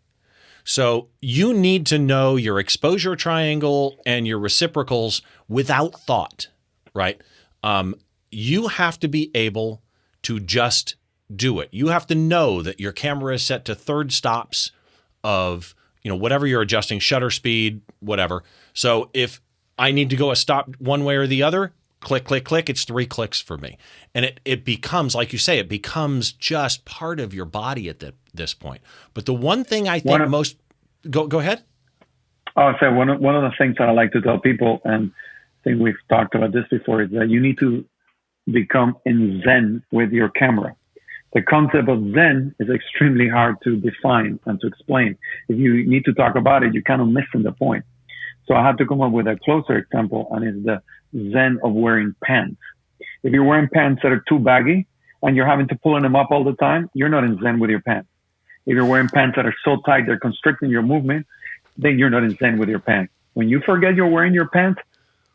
Speaker 1: So you need to know your exposure triangle and your reciprocals without thought, right? You have to be able to just do it. You have to know that your camera is set to third stops of, whatever you're adjusting, shutter speed, whatever. So if I need to go a stop one way or the other, click, click, click, it's 3 clicks for me. And it becomes, like you say, it becomes just part of your body at this point. But the one thing I think go ahead.
Speaker 2: Oh, so one of the things that I like to tell people, and I think we've talked about this before, is that you need to become in Zen with your camera. The concept of Zen is extremely hard to define and to explain. If you need to talk about it, you're kind of missing the point. So I have to come up with a closer example, and it's the Zen of wearing pants. If you're wearing pants that are too baggy and you're having to pull them up all the time, you're not in Zen with your pants. If you're wearing pants that are so tight they're constricting your movement, then you're not in Zen with your pants. When you forget you're wearing your pants,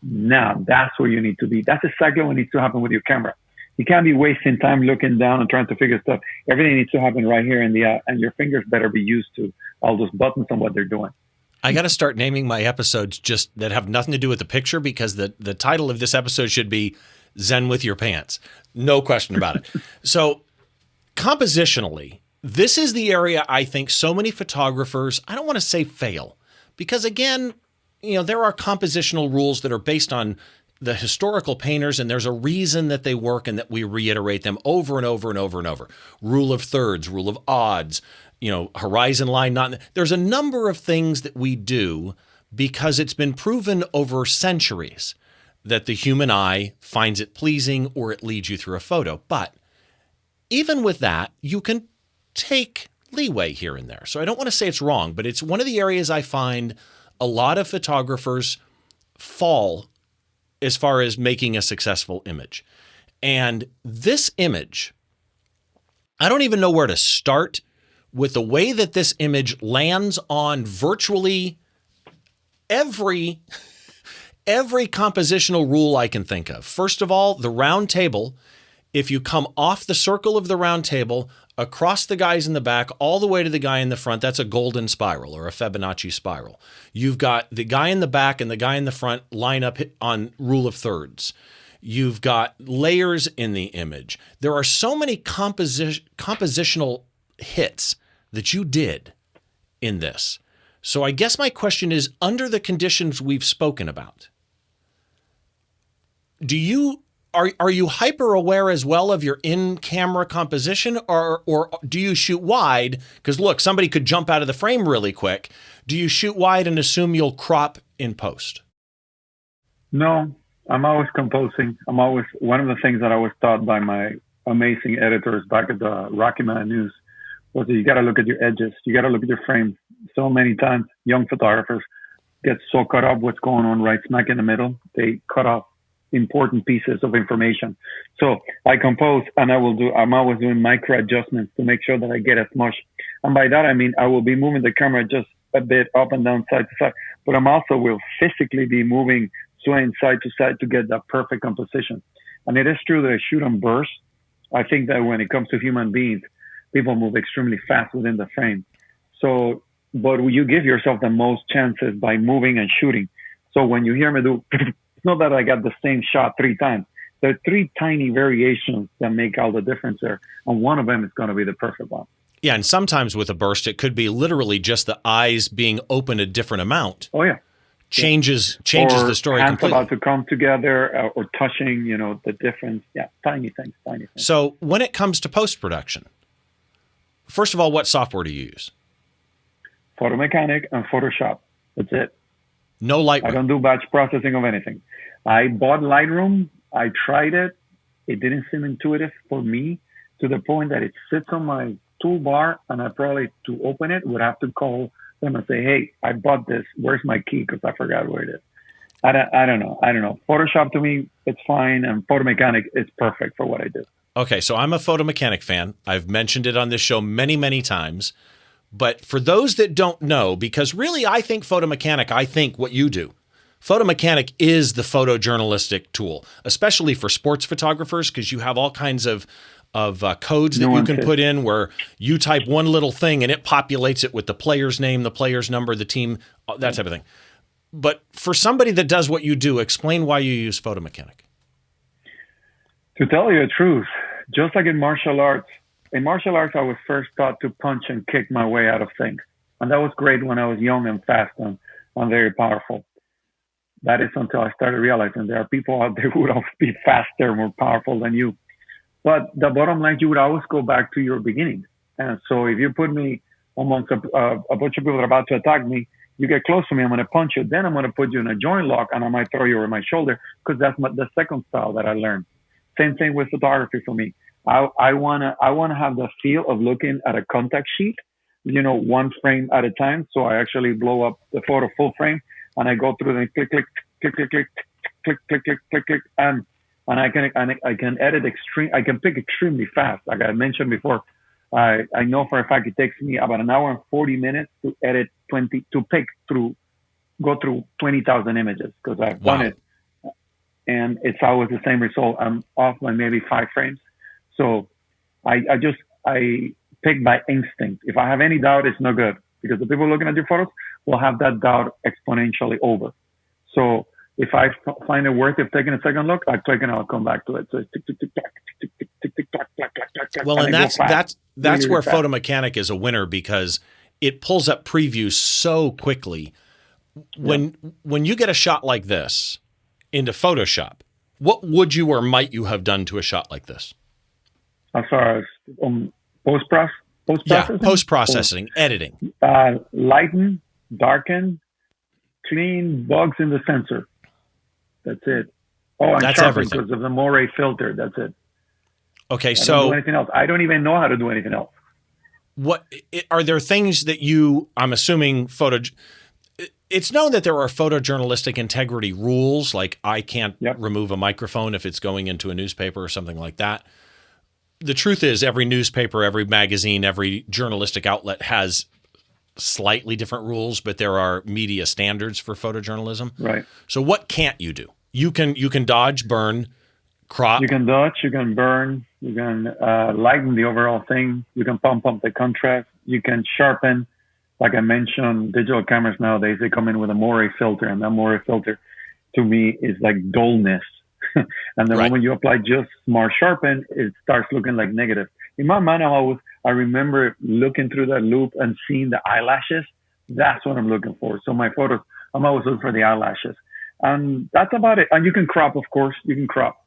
Speaker 2: now that's where you need to be. That's exactly what needs to happen with your camera. You can't be wasting time looking down and trying to figure stuff. Everything needs to happen right here in the and your fingers better be used to all those buttons and what they're doing.
Speaker 1: I got to start naming my episodes just that have nothing to do with the picture, because the title of this episode should be Zen with Your Pants. No question about it. So compositionally, this is the area I think so many photographers, I don't want to say fail, because again, there are compositional rules that are based on the historical painters, and there's a reason that they work and that we reiterate them over and over and over and over. Rule of thirds, rule of odds, horizon line, there's a number of things that we do because it's been proven over centuries that the human eye finds it pleasing or it leads you through a photo. But even with that, you can take leeway here and there. So I don't want to say it's wrong, but it's one of the areas I find a lot of photographers fall as far as making a successful image. And this image, I don't even know where to start with the way that this image lands on virtually every compositional rule I can think of. First of all, the round table. If you come off the circle of the round table, across the guys in the back, all the way to the guy in the front, that's a golden spiral or a Fibonacci spiral. You've got the guy in the back and the guy in the front line up on rule of thirds. You've got layers in the image. There are so many compositional hits that you did in this. So I guess my question is, under the conditions we've spoken about, are you hyper aware as well of your in-camera composition, or do you shoot wide? Because look, somebody could jump out of the frame really quick. Do you shoot wide and assume you'll crop in post?
Speaker 2: No, I'm always composing. One of the things that I was taught by my amazing editors back at the Rocky Mountain News was that you got to look at your edges. You got to look at your frame. So many times, young photographers get so caught up what's going on right smack in the middle. They cut off important pieces of information. So I compose, and I'm always doing micro adjustments to make sure that I get as much. And by that, I mean, I will be moving the camera just a bit up and down, side to side, but I'm also will physically be moving, swaying side to side to get that perfect composition. And it is true that I shoot on bursts. I think that when it comes to human beings, people move extremely fast within the frame. So, but you give yourself the most chances by moving and shooting. So when you hear me do, it's not that I got the same shot 3 times. There are 3 tiny variations that make all the difference there. And one of them is going to be the perfect one.
Speaker 1: Yeah, and sometimes with a burst, it could be literally just the eyes being open a different amount.
Speaker 2: Oh, yeah.
Speaker 1: Changes the story
Speaker 2: hands
Speaker 1: completely.
Speaker 2: About to come together or touching, the difference. Yeah, tiny things.
Speaker 1: So when it comes to post-production, first of all, what software do you use?
Speaker 2: Photomechanic and Photoshop. That's it.
Speaker 1: No Lightroom.
Speaker 2: I don't do batch processing of anything. I bought Lightroom. I tried it. It didn't seem intuitive for me, to the point that it sits on my toolbar, and I probably, to open it, would have to call them and say, hey, I bought this. Where's my key? Because I forgot where it is. I don't know. Photoshop, to me, it's fine. And Photomechanic is perfect for what I do.
Speaker 1: Okay, so I'm a Photomechanic fan. I've mentioned it on this show many, many times. But for those that don't know, because really I think what you do. Photomechanic is the photojournalistic tool, especially for sports photographers, because you have all kinds of codes that you can put in where you type one little thing and it populates it with the player's name, the player's number, the team, that type of thing. But for somebody that does what you do, explain why you use Photomechanic.
Speaker 2: To tell you the truth, just like in martial arts, I was first taught to punch and kick my way out of things. And that was great when I was young and fast and very powerful. That is until I started realizing there are people out there who would always be faster, more powerful than you. But the bottom line, you would always go back to your beginnings. And so if you put me amongst a bunch of people that are about to attack me, you get close to me, I'm going to punch you. Then I'm going to put you in a joint lock, and I might throw you over my shoulder, because that's the second style that I learned. Same thing with photography for me. I wanna have the feel of looking at a contact sheet, one frame at a time. So I actually blow up the photo full frame, and I go through the click, click, click, click, click, click, click, click, click, click, and and I can edit I can pick extremely fast. Like I mentioned before, I know for a fact it takes me about an hour and 40 minutes to edit go through 20,000 images because I've done it, and it's always the same result. I'm off by maybe 5 frames, so I pick by instinct. If I have any doubt, it's no good because the people looking at your photos will have that doubt exponentially over. So if I find it worth it taking a second look, I click and I'll come back to it. So it's tick, tick, tick, tack, tick, tick, tick, tick, tack, tack, tack, tack, tack.
Speaker 1: Well, and that's
Speaker 2: really
Speaker 1: where
Speaker 2: fast.
Speaker 1: Photo Mechanic is a winner because it pulls up previews so quickly. When you get a shot like this into Photoshop, what would you or might you have done to a shot like this?
Speaker 2: As far as post-processing?
Speaker 1: Yeah, post-processing, editing.
Speaker 2: Lighten, darken, clean, bugs in the sensor. That's it. Oh, and
Speaker 1: That's
Speaker 2: sharpen
Speaker 1: everything.
Speaker 2: because of the Moray filter. That's it.
Speaker 1: Okay,
Speaker 2: I don't
Speaker 1: so
Speaker 2: do anything else. I don't even know how to do anything else.
Speaker 1: what are there things that I'm assuming it's known that there are photojournalistic integrity rules, like I can't remove a microphone if it's going into a newspaper or something like that. The truth is every newspaper, every magazine, every journalistic outlet has slightly different rules, but there are media standards for photojournalism.
Speaker 2: Right.
Speaker 1: So what can't you do? You can dodge, burn, crop.
Speaker 2: You can dodge, you can burn, you can lighten the overall thing. You can pump up the contrast. You can sharpen. Like I mentioned, digital cameras nowadays, they come in with a Moray filter, and that Moray filter to me is like dullness. And the moment you apply just smart sharpen, it starts looking like negative. In my mind, I remember looking through that loop and seeing the eyelashes. That's what I'm looking for. So my photos, I'm always looking for the eyelashes. And that's about it. And you can crop, of course. You can crop.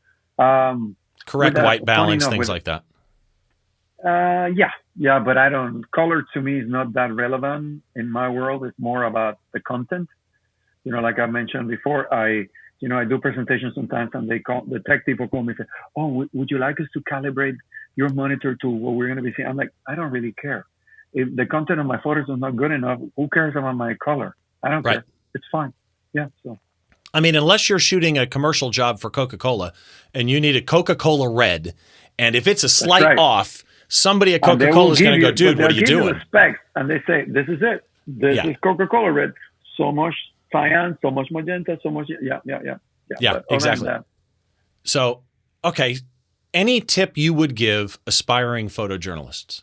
Speaker 1: Correct white balance, things like that.
Speaker 2: Yeah, but color to me is not that relevant in my world. It's more about the content. Like I mentioned before, I do presentations sometimes, and the tech people call me and say, "Oh, would you like us to calibrate your monitor to what we're going to be seeing?" I'm like, I don't really care. If the content of my photos is not good enough, who cares about my color? I don't care. It's fine. Yeah. So.
Speaker 1: I mean, unless you're shooting a commercial job for Coca-Cola and you need a Coca-Cola red, and if it's a slight off, somebody at Coca-Cola is going to go, dude, what are you doing?
Speaker 2: The specs, and they say, this is it. This is Coca-Cola red. So much cyan, so much magenta, so much. Yeah,
Speaker 1: exactly. So, okay. Any tip you would give aspiring photojournalists?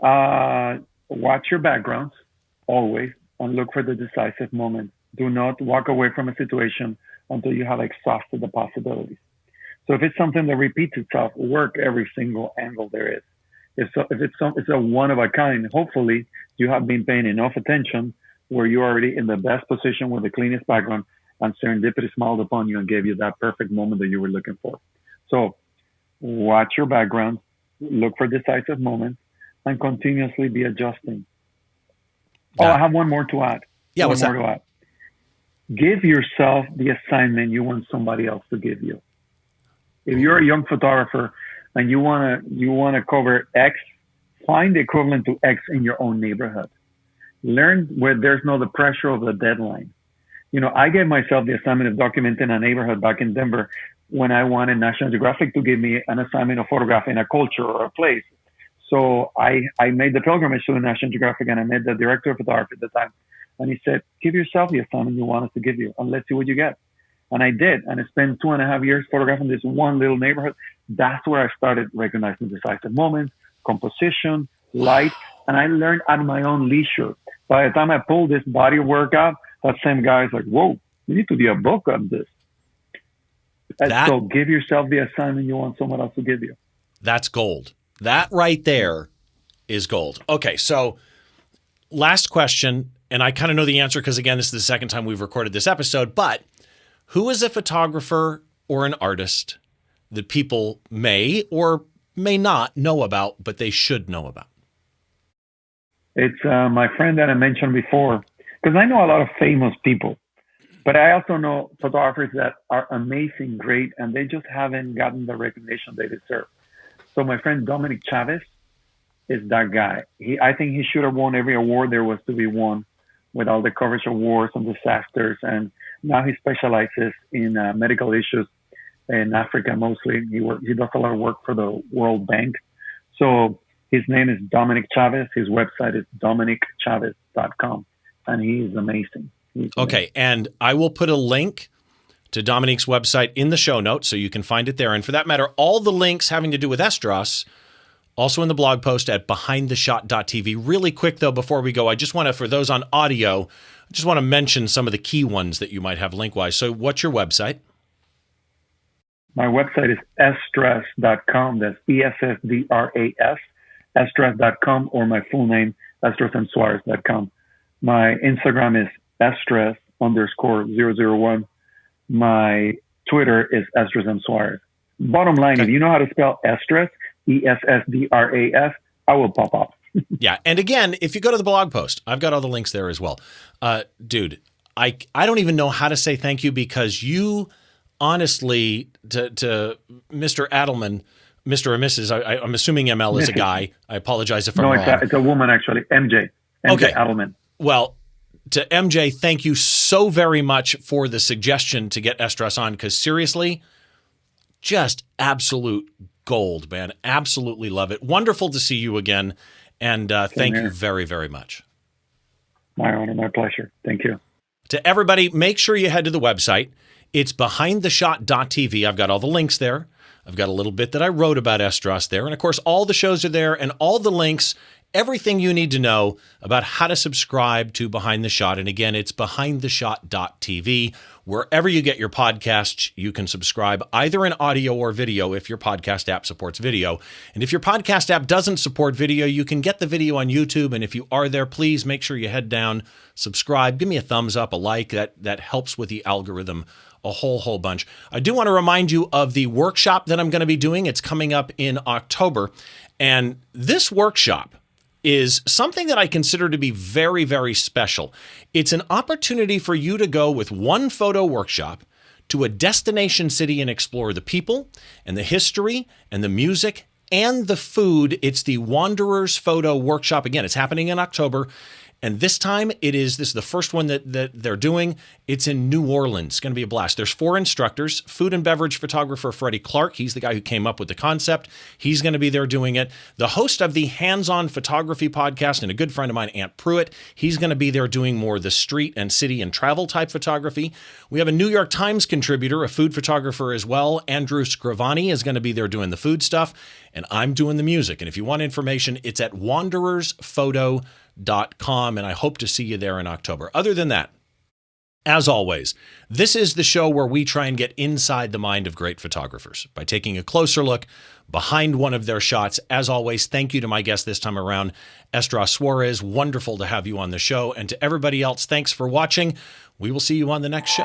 Speaker 2: Watch your backgrounds always and look for the decisive moment. Do not walk away from a situation until you have exhausted the possibilities. So if it's something that repeats itself, work every single angle there is. If it's a one of a kind, hopefully you have been paying enough attention where you're already in the best position with the cleanest background, and serendipity smiled upon you and gave you that perfect moment that you were looking for. So watch your background, look for decisive moments, and continuously be adjusting. Oh, I have one more to add.
Speaker 1: Yeah, what's that?
Speaker 2: Give yourself the assignment you want somebody else to give you. If you're a young photographer and you wanna cover X, find the equivalent to X in your own neighborhood. Learn where there's no the pressure of the deadline. I gave myself the assignment of documenting a neighborhood back in Denver when I wanted National Geographic to give me an assignment of photographing a culture or a place. So I made the pilgrimage to the National Geographic, and I met the director of photography at the time. And he said, give yourself the assignment you want us to give you, and let's see what you get. And I did. And I spent 2.5 years photographing this one little neighborhood. That's where I started recognizing decisive moments, composition, light. And I learned at my own leisure. By the time I pulled this body work out, that same guy is like, whoa, you need to do a book on this. So give yourself the assignment you want someone else to give you.
Speaker 1: That's gold. That right there is gold. Okay, so last question, and I kind of know the answer because, again, this is the second time we've recorded this episode, but who is a photographer or an artist that people may or may not know about, but they should know about?
Speaker 2: It's my friend that I mentioned before, because I know a lot of famous people, but I also know photographers that are amazing, great, and they just haven't gotten the recognition they deserve. So my friend Dominic Chavez is that guy. I think he should have won every award there was to be won with all the coverage of wars and disasters. And now he specializes in medical issues in Africa mostly. He does a lot of work for the World Bank. So his name is Dominic Chavez. His website is dominicchavez.com. And he is amazing.
Speaker 1: Okay, and I will put a link to Dominic's website in the show notes so you can find it there. And for that matter, all the links having to do with Essdras, also in the blog post at behindtheshot.tv. Really quick, though, before we go, I just want to, for those on audio, I just want to mention some of the key ones that you might have link-wise. So what's your website?
Speaker 2: My website is Essdras.com. That's Essdras, Essdras.com, or my full name, EsdrasSuarez.com. My Instagram is Essdras_001. My Twitter is Essdras Suarez. Bottom line, if you know how to spell Essdras, Essdras, I will pop up.
Speaker 1: Yeah. And again, if you go to the blog post, I've got all the links there as well. Dude, I don't even know how to say thank you, because you honestly, to Mr. Adelman, Mr. or Mrs., I'm assuming ML is a guy. I apologize if I'm wrong.
Speaker 2: No, it's a woman, actually. MJ
Speaker 1: okay.
Speaker 2: Adelman.
Speaker 1: Well, to MJ, thank you so very much for the suggestion to get Essdras on, because seriously, just absolute gold, man. Absolutely love it. Wonderful to see you again. And thank you very, very much.
Speaker 2: My honor, my pleasure. Thank you.
Speaker 1: To everybody, make sure you head to the website. It's behindtheshot.tv. I've got all the links there. I've got a little bit that I wrote about Essdras there. And of course, all the shows are there and all the links, everything you need to know about how to subscribe to Behind the Shot. And again, it's behindtheshot.tv. Wherever you get your podcasts, you can subscribe either in audio or video if your podcast app supports video. And if your podcast app doesn't support video, you can get the video on YouTube. And if you are there, please make sure you head down, subscribe, give me a thumbs up, a like. That helps with the algorithm a whole bunch. I do want to remind you of the workshop that I'm going to be doing. It's coming up in October. And this workshop is something that I consider to be very, very special. It's an opportunity for you to go with one photo workshop to a destination city and explore the people and the history and the music and the food. It's the Wanderers Photo Workshop. Again, it's happening in October. And this time this is the first one that they're doing. It's in New Orleans. It's going to be a blast. There's 4 instructors. Food and beverage photographer Freddie Clark. He's the guy who came up with the concept. He's going to be there doing it. The host of the Hands-On Photography podcast and a good friend of mine, Ant Pruitt. He's going to be there doing more the street and city and travel type photography. We have a New York Times contributor, a food photographer as well. Andrew Scrivani is going to be there doing the food stuff. And I'm doing the music. And if you want information, it's at wanderersphoto.com, and I hope to see you there in October. Other than that, as always, this is the show where we try and get inside the mind of great photographers by taking a closer look behind one of their shots. As always, thank you to my guest this time around, Essdras Suarez. Wonderful to have you on the show. And to everybody else, thanks for watching. We will see you on the next show.